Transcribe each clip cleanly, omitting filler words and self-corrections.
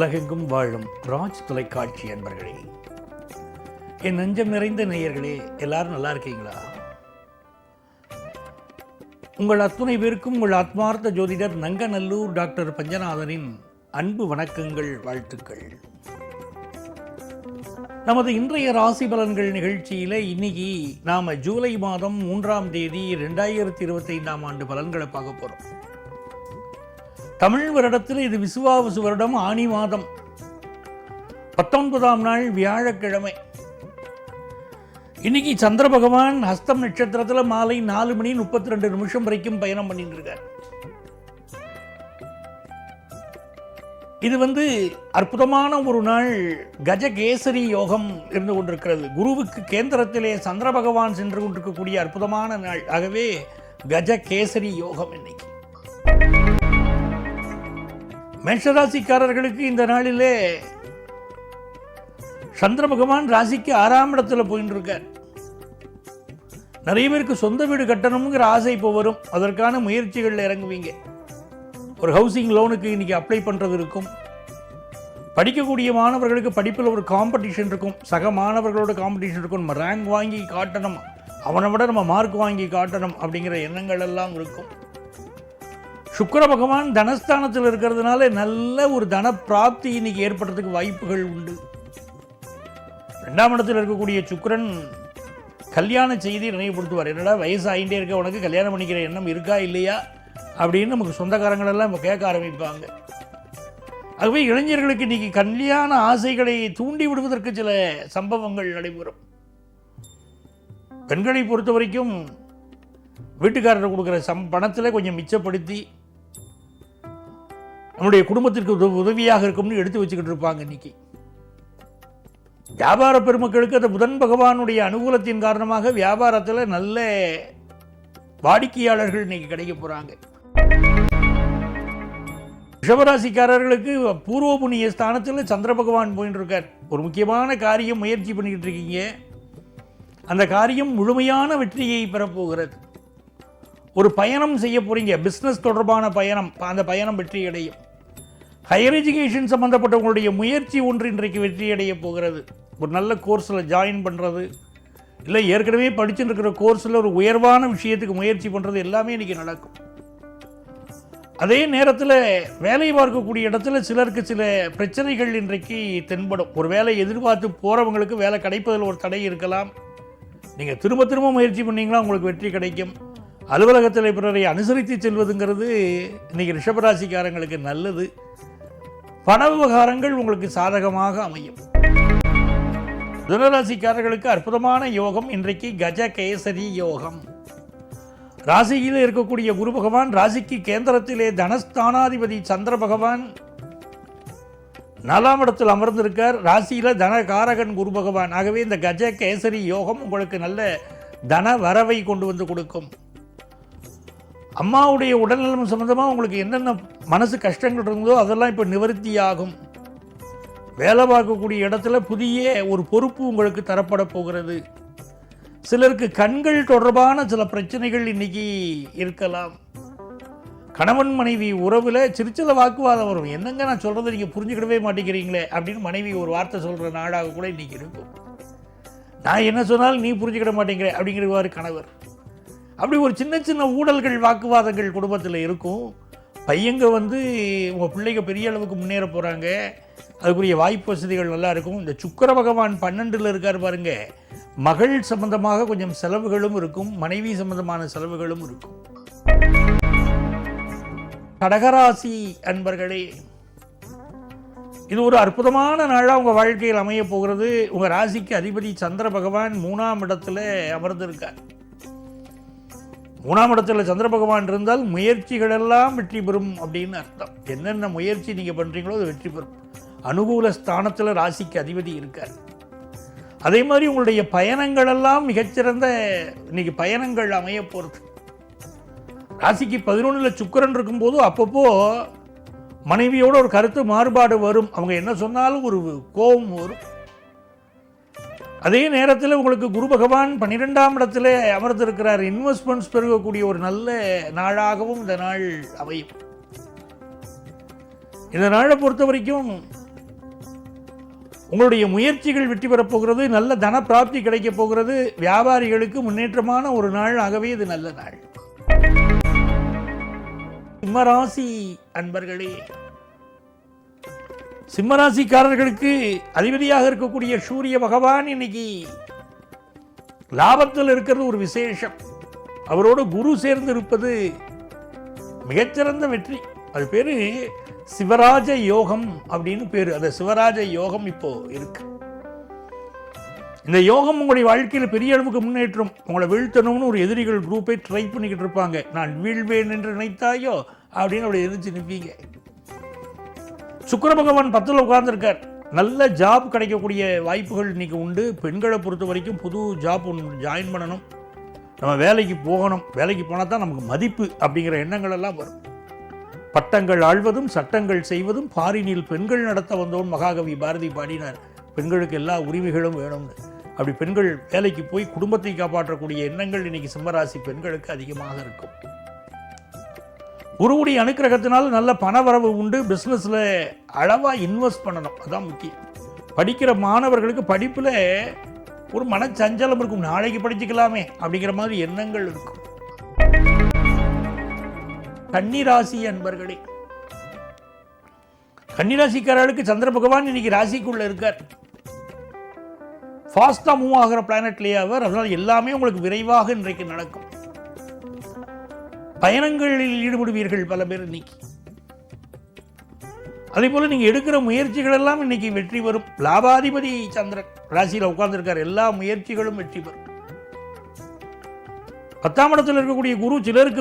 உலகெங்கும் வாழும் ராஜ் தொலைக்காட்சி அன்பர்களே, என் நெஞ்சம் நிறைந்த நேயர்களே, எல்லாரும் நல்லா இருக்கீங்களா? உங்கள் அத்துணை பேருக்கும் உங்கள் ஆத்மார்த்த ஜோதிடர் நங்கநல்லூர் டாக்டர் பஞ்சநாதனின் அன்பு வணக்கங்கள், வாழ்த்துக்கள். நமது இன்றைய ராசி பலன்கள் நிகழ்ச்சியில் இன்னைக்கு நாம் ஜூலை மாதம் 3ஆம் தேதி 2025ஆம் ஆண்டு பலன்களை பார்க்க போகிறோம். தமிழ் வருடத்தில் இது விசுவாவசு வருடம், ஆனி மாதம் 19ஆம் நாள் வியாழக்கிழமை. இன்னைக்கு சந்திர பகவான் ஹஸ்தம் நட்சத்திரத்தில் மாலை 4:32 வரைக்கும் பயணம் பண்ணிட்டு இருக்கார். இது அற்புதமான ஒரு நாள். கஜகேசரி யோகம் இருந்து கொண்டிருக்கிறது. குருவுக்கு கேந்திரத்திலே சந்திர பகவான் சென்று கொண்டிருக்கக்கூடிய அற்புதமான நாள். ஆகவே கஜகேசரி யோகம் இன்னைக்கு. மேஷராசிக்காரர்களுக்கு இந்த நாளிலே சந்திர பகவான் ராசிக்கு 6ஆம் இடத்துல போயிட்டு இருக்கார். நிறைய பேருக்கு சொந்த வீடு கட்டணுங்கிற ஆசை இப்போ வரும். அதற்கான முயற்சிகளில் இறங்குவீங்க. ஒரு ஹவுசிங் லோனுக்கு இன்னைக்கு அப்ளை பண்ணுறது இருக்கும். படிக்கக்கூடிய மாணவர்களுக்கு படிப்பில் ஒரு காம்படிஷன் இருக்கும். சக மாணவர்களோட காம்படிஷன் இருக்கும். நம்ம ரேங்க் வாங்கி காட்டணும், அவனை விட நம்ம மார்க் வாங்கி காட்டணும் அப்படிங்கிற எண்ணங்கள் எல்லாம் இருக்கும். சுக்கிர பகவான் தனஸ்தானத்தில் இருக்கிறதுனால நல்ல ஒரு தன பிராப்தி இன்னைக்கு ஏற்படுறதுக்கு வாய்ப்புகள் உண்டு. 2ஆம் இடத்தில் இருக்கக்கூடிய சுக்கிரன் கல்யாண செய்தி நினைவுபடுத்துவார். என்னடா வயசு ஆகிட்டே இருக்க, உனக்கு கல்யாணம் பண்ணிக்கிற எண்ணம் இருக்கா இல்லையா அப்படின்னு நமக்கு சொந்தக்காரங்களெல்லாம் இப்போ கேட்க ஆரம்பிப்பாங்க. ஆகவே இளைஞர்களுக்கு இன்னைக்கு கல்யாண ஆசைகளை தூண்டி விடுவதற்கு சில சம்பவங்கள் நடைபெறும். பெண்களை பொறுத்த வரைக்கும் வீட்டுக்காரர் கொடுக்குற பணத்தில் கொஞ்சம் மிச்சப்படுத்தி நம்முடைய குடும்பத்திற்கு உதவியாக இருக்கும்னு எடுத்து வச்சுக்கிட்டு இருப்பாங்க. இன்னைக்கு வியாபார பெருமக்களுக்கு அந்த புதன் பகவானுடைய அனுகூலத்தின் காரணமாக வியாபாரத்தில் நல்ல வாடிக்கையாளர்கள் இன்னைக்கு கிடைக்க போகிறாங்க. ரிஷபராசிக்காரர்களுக்கு பூர்வ புண்ணிய ஸ்தானத்தில் சந்திர பகவான் போயிட்டு இருக்கார். ஒரு முக்கியமான காரியம் முயற்சி பண்ணிக்கிட்டு இருக்கீங்க. அந்த காரியம் முழுமையான வெற்றியை பெறப்போகிறது. ஒரு பயணம் செய்ய போகிறீங்க, பிஸ்னஸ் தொடர்பான பயணம். அந்த பயணம் வெற்றி அடையும். ஹையர் எஜுகேஷன் சம்மந்தப்பட்ட உங்களுடைய முயற்சி ஒன்று இன்றைக்கு வெற்றி அடைய போகிறது. ஒரு நல்ல கோர்ஸில் ஜாயின் பண்ணுறது, இல்லை ஏற்கனவே படிச்சுட்டு இருக்கிற கோர்ஸில் ஒரு உயர்வான விஷயத்துக்கு முயற்சி பண்ணுறது எல்லாமே இன்றைக்கி நடக்கும். அதே நேரத்தில் வேலை பார்க்கக்கூடிய இடத்துல சிலருக்கு சில பிரச்சனைகள் இன்றைக்கு தென்படும். ஒரு வேலை எதிர்பார்த்து போகிறவங்களுக்கு வேலை கிடைப்பதில் ஒரு தடை இருக்கலாம். நீங்கள் திரும்ப திரும்ப முயற்சி பண்ணிங்கன்னா உங்களுக்கு வெற்றி கிடைக்கும். அலுவலகத்தில் பிறரை அனுசரித்து செல்வதுங்கிறது இன்றைக்கி ரிஷபராசிக்காரங்களுக்கு நல்லது. பண விவகாரங்கள் உங்களுக்கு சாதகமாக அமையும். மிதுனராசிக்காரர்களுக்கு அற்புதமான யோகம் இன்றைக்கு கஜகேசரி யோகம். ராசியில் இருக்கக்கூடிய குரு பகவான் ராசிக்கு கேந்திரத்திலே தனஸ்தானாதிபதி சந்திர பகவான் 4ஆம் இடத்தில் அமர்ந்திருக்கார். ராசியில் தனகாரகன் குரு பகவான். ஆகவே இந்த கஜகேசரி யோகம் உங்களுக்கு நல்ல தன வரவை கொண்டு வந்து கொடுக்கும். அம்மாவுடைய உடல்நலம் சம்பந்தமாக உங்களுக்கு என்னென்ன மனசு கஷ்டங்கள் இருந்ததோ அதெல்லாம் இப்போ நிவர்த்தி ஆகும். வேலை பார்க்கக்கூடிய இடத்துல புதிய ஒரு பொறுப்பு உங்களுக்கு தரப்பட போகிறது. சிலருக்கு கண்கள் தொடர்பான சில பிரச்சனைகள் இன்னைக்கு இருக்கலாம். கணவன் மனைவி உறவில் சிரிச்சல வாக்குவாதம் வரும். என்னங்க நான் சொல்கிறத நீங்கள் புரிஞ்சுக்கிடவே மாட்டேங்கிறீங்களே அப்படின்னு மனைவி ஒரு வார்த்தை சொல்கிற நாடாக கூட இன்றைக்கி இருக்கும். நான் என்ன சொன்னாலும் நீ புரிஞ்சுக்கிட மாட்டேங்கிற அப்படிங்கிறவாறு கணவர். அப்படி ஒரு சின்ன சின்ன ஊழல்கள், வாக்குவாதங்கள் குடும்பத்தில் இருக்கும். பையங்க உங்கள் பிள்ளைங்க பெரிய அளவுக்கு முன்னேற போகிறாங்க. அதுக்குரிய வாய்ப்பு வசதிகள் நல்லா இருக்கும். இந்த சுக்கிர பகவான் 12ல் இருக்கார் பாருங்க. மகள் சம்பந்தமாக கொஞ்சம் செலவுகளும் இருக்கும். மனைவி சம்பந்தமான செலவுகளும் இருக்கும். கடகராசி அன்பர்களே, இது ஒரு அற்புதமான நாளாக உங்கள் வாழ்க்கையில் அமைய போகிறது. உங்கள் ராசிக்கு அதிபதி சந்திர பகவான் 3ஆம் இடத்துல அமர்ந்திருக்கார். 3ஆம் இடத்துல சந்திர பகவான் இருந்தால் முயற்சிகள் எல்லாம் வெற்றி பெறும் அப்படின்னு அர்த்தம். என்னென்ன முயற்சி நீங்கள் பண்ணுறீங்களோ அது வெற்றி பெறும். அனுகூல ஸ்தானத்தில் ராசிக்கு அதிபதி இருக்கார். அதே மாதிரி உங்களுடைய பயணங்கள் எல்லாம் மிகச்சிறந்த இன்னைக்கு பயணங்கள் அமைய போகிறது. ராசிக்கு 11ல் சுக்கிரன் இருக்கும்போது அப்பப்போ மனைவியோட ஒரு கருத்து மாறுபாடு வரும். அவங்க என்ன சொன்னாலும் ஒரு கோபம் வரும். அதே நேரத்தில் உங்களுக்கு குரு பகவான் 12ஆம் இடத்துல அமர்ந்திருக்கிறார். இன்வெஸ்ட்மெண்ட்ஸ் பெருகக்கூடிய ஒரு நல்ல நாளாகவும் இந்த நாள் அமையும். இந்த நாளை பொறுத்த வரைக்கும் உங்களுடைய முயற்சிகள் வெற்றி பெறப் போகிறது. நல்ல தன பிராப்தி கிடைக்கப் போகிறது. வியாபாரிகளுக்கு முன்னேற்றமான ஒரு நாள். ஆகவே இது நல்ல நாள். சிம்மராசி அன்பர்களே, சிம்மராசிக்காரர்களுக்கு அதிபதியாக இருக்கக்கூடிய சூரிய பகவான் இன்னைக்கு லாபத்தில் இருக்கிறது ஒரு விசேஷம். அவரோடு குரு சேர்ந்து இருப்பது மிகச்சிறந்த வெற்றி. அது பேரு சிவராஜ யோகம் அப்படின்னு பேரு. அந்த சிவராஜ யோகம் இப்போ இருக்கு. இந்த யோகம் உங்களுடைய வாழ்க்கையில் பெரிய அளவுக்கு முன்னேற்றம். உங்களை வீழ்த்தணும்னு ஒரு எதிரிகள் குரூப்பை ட்ரை பண்ணிக்கிட்டு இருப்பாங்க. நான் வீழ்வேன் என்று நினைத்தாயோ அப்படின்னு அப்படி எதிர்த்து நிற்பீங்க. சுக்கிர பகவான் 10ல் உட்கார்ந்துருக்கார். நல்ல ஜாப் கிடைக்கக்கூடிய வாய்ப்புகள் இன்னைக்கு உண்டு. பெண்களை பொறுத்த வரைக்கும் புது ஜாப் ஒன்று ஜாயின் பண்ணணும், நம்ம வேலைக்கு போகணும், வேலைக்கு போனால் தான் நமக்கு மதிப்பு அப்படிங்கிற எண்ணங்கள் எல்லாம் வரும். பட்டங்கள் ஆழ்வதும் சட்டங்கள் செய்வதும் பாரினில் பெண்கள் நடத்த வந்தோம் மகாகவி பாரதி பாடினார். பெண்களுக்கு எல்லா உரிமைகளும் வேணும்னு. அப்படி பெண்கள் வேலைக்கு போய் குடும்பத்தை காப்பாற்றக்கூடிய எண்ணங்கள் இன்னைக்கு சிம்மராசி பெண்களுக்கு அதிகமாக இருக்கும். குருவுடைய அனுக்கிரகத்தினால நல்ல பணவரவு உண்டு. பிஸ்னஸில் அளவாக இன்வெஸ்ட் பண்ணணும், அதுதான் முக்கியம். படிக்கிற மாணவர்களுக்கு படிப்பில் ஒரு மனச்சஞ்சலம் இருக்கும். நாளைக்கு படிச்சுக்கலாமே அப்படிங்கிற மாதிரி எண்ணங்கள் இருக்கும். கன்னிராசி அன்பர்களே, கன்னிராசிக்காரர்களுக்கு சந்திர பகவான் இன்னைக்கு ராசிக்குள்ள இருக்கார். ஃபாஸ்டா மூவ் ஆகிற பிளானட்லேயே அவர். அதனால் எல்லாமே உங்களுக்கு விரைவாக இன்றைக்கு நடக்கும். பயணங்களில் ஈடுபடுவீர்கள் பல பேர் இன்னைக்கு. அதே போல நீங்க எடுக்கிற முயற்சிகள் எல்லாம் இன்னைக்கு வெற்றி பெறும். லாபாதிபதி சந்திரன் ராசியில் உட்கார்ந்துருக்கார். எல்லா முயற்சிகளும் வெற்றி பெறும். 10ஆம் இடத்தில் இருக்கக்கூடிய குரு சிலருக்கு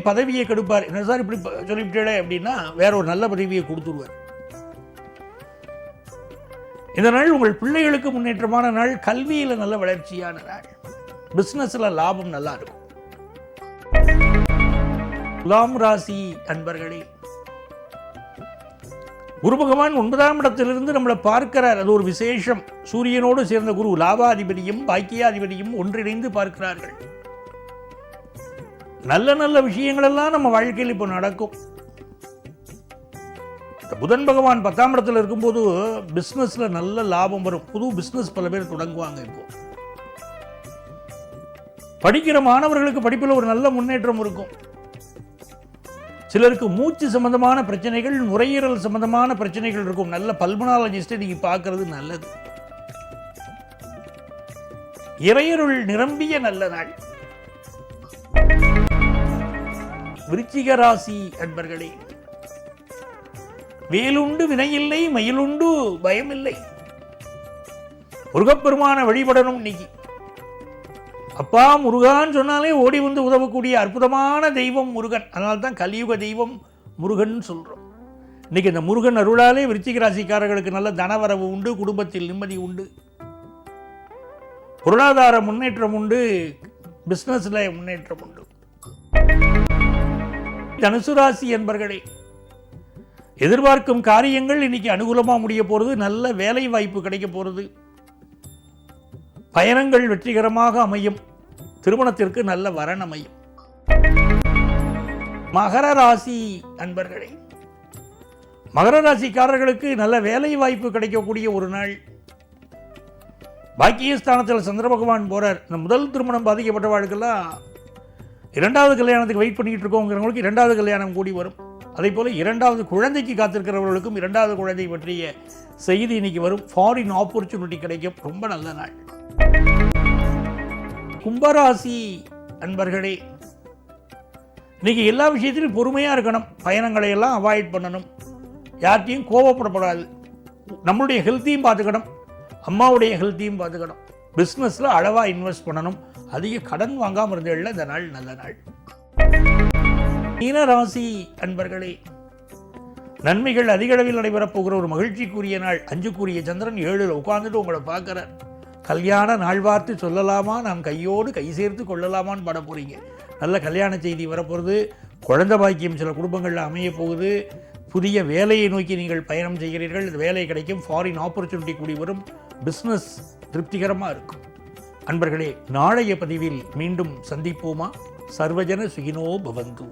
பதவியை கெடுப்பார். என்ன சார் இப்படி சொல்லிவிட்டே அப்படின்னா வேற ஒரு நல்ல பதவியை கொடுத்துருவார். இந்த நாள் உங்கள் பிள்ளைகளுக்கு முன்னேற்றமான நாள். கல்வியில் நல்ல வளர்ச்சியான நாள். பிசினஸ்ல லாபம் நல்லா இருக்கும். துலாம் ராசி அன்பர்களே, குரு பகவான் 9ஆம் இடத்திலிருந்து நம்மளை பார்க்கிறார். அது ஒரு விசேஷம். சூரியனோடு சேர்ந்த குரு லாபாதிபதியும் பாக்கியாதிபதியும் ஒன்றிணைந்து பார்க்கிறார்கள். நல்ல நல்ல விஷயங்கள் எல்லாம் நம்ம வாழ்க்கையில் இப்போ நடக்கும். புதன் பகவான் 10ஆம் இடத்துல இருக்கும்போது பிசினஸ்ல நல்ல லாபம் வரும். புது பிசினஸ் பல பேர் தொடங்குவாங்க. இப்போ படிக்கிற மாணவர்களுக்கு படிப்பில் ஒரு நல்ல முன்னேற்றம் இருக்கும். சிலருக்கு மூச்சு சம்பந்தமான பிரச்சனைகள், நுரையீரல் சம்பந்தமான பிரச்சனைகள் இருக்கும். நல்ல பல்மனாலஜிஸ்டை நீங்க பார்க்கறது நல்லது. இறையருள் நிரம்பிய நல்ல நாள். விருச்சிக ராசி அன்பர்களே, வேலுண்டு வினையில்லை, மயிலுண்டு பயமில்லை. முருகப்பெருமான வழிபடணும் இன்னைக்கு. அப்பா முருகான்னு சொன்னாலே ஓடி வந்து உதவக்கூடிய அற்புதமான தெய்வம் முருகன். அதனால தான் கலியுக தெய்வம் முருகன் சொல்றோம். இன்னைக்கு இந்த முருகன் அருளாலே விருச்சிக ராசிக்காரர்களுக்கு நல்ல தனவரவு உண்டு. குடும்பத்தில் நிம்மதி உண்டு. பொருளாதார முன்னேற்றம் உண்டு. பிசினஸ்ல முன்னேற்றம் உண்டு. தனுசு ராசி என்பர்களே, எதிர்பார்க்கும் காரியங்கள் இன்னைக்கு அனுகூலமா முடிய போறது. நல்ல வேலை வாய்ப்பு கிடைக்க போறது. பயணங்கள் வெற்றிகரமாக அமையும். திருமணத்திற்கு நல்ல வரன் அமையும். மகர ராசி அன்பர்களே, மகர ராசிக்காரர்களுக்கு நல்ல வேலை வாய்ப்பு கிடைக்கக்கூடிய ஒரு நாள். பாக்கியஸ்தானத்தில் சந்திர பகவான் போறார். இந்த முதல் திருமணம் பாதிக்கப்பட்டவர்களுக்கெல்லாம் 2வது கல்யாணத்துக்கு வெயிட் பண்ணிட்டு இருக்கோங்கிறவங்களுக்கு 2வது கல்யாணம் கூடி வரும். அதே போல 2வது குழந்தைக்கு காத்திருக்கிறவர்களுக்கும் 2வது குழந்தை பற்றிய செய்தி இன்னைக்கு வரும். ஃபாரின் ஆப்பர்ச்சுனிட்டி கிடைக்கும். ரொம்ப நல்ல நாள். கும்பராசி அன்பர்களே, இன்னைக்கு எல்லா விஷயத்திலும் பொறுமையா இருக்கணும். பயணங்களை எல்லாம் அவாய்ட் பண்ணணும். யார்ட்டையும் கோபப்படக்கூடாது. நம்மளுடைய ஹெல்த்தையும் பார்த்துக்கணும், அம்மாவுடைய ஹெல்த்தையும் பார்த்துக்கணும். பிஸ்னஸ்ல அளவா இன்வெஸ்ட் பண்ணணும். அதிக கடன் வாங்காமல் இருந்ததில்லை. இந்த நாள் நல்ல நாள். மீனராசி அன்பர்களே, நன்மைகள் அதிக அளவில் நடைபெறப் போகிற ஒரு மகிழ்ச்சிக்குரிய நாள். 5க்குரிய சந்திரன் 7ல் உட்கார்ந்துட்டு உங்களை பார்க்கிறார். கல்யாண நாள் பார்த்து சொல்லலாமா, நாம் கையோடு கை சேர்த்து கொள்ளலாமான்னு பாட போறீங்க. நல்ல கல்யாண செய்தி வரப்போகுது. குழந்தை பாக்கியம் சில குடும்பங்களில் அமைய போகுது. புதிய வேலையை நோக்கி நீங்கள் பயணம் செய்கிறீர்கள். இந்த வேலை கிடைக்கும். ஃபாரின் ஆப்பர்ச்சுனிட்டி கூடி வரும். பிஸ்னஸ் திருப்திகரமாக இருக்கும். அன்பர்களே, நாளைய பதிவில் மீண்டும் சந்திப்போமா? சர்வஜன சுகினோ பவந்து.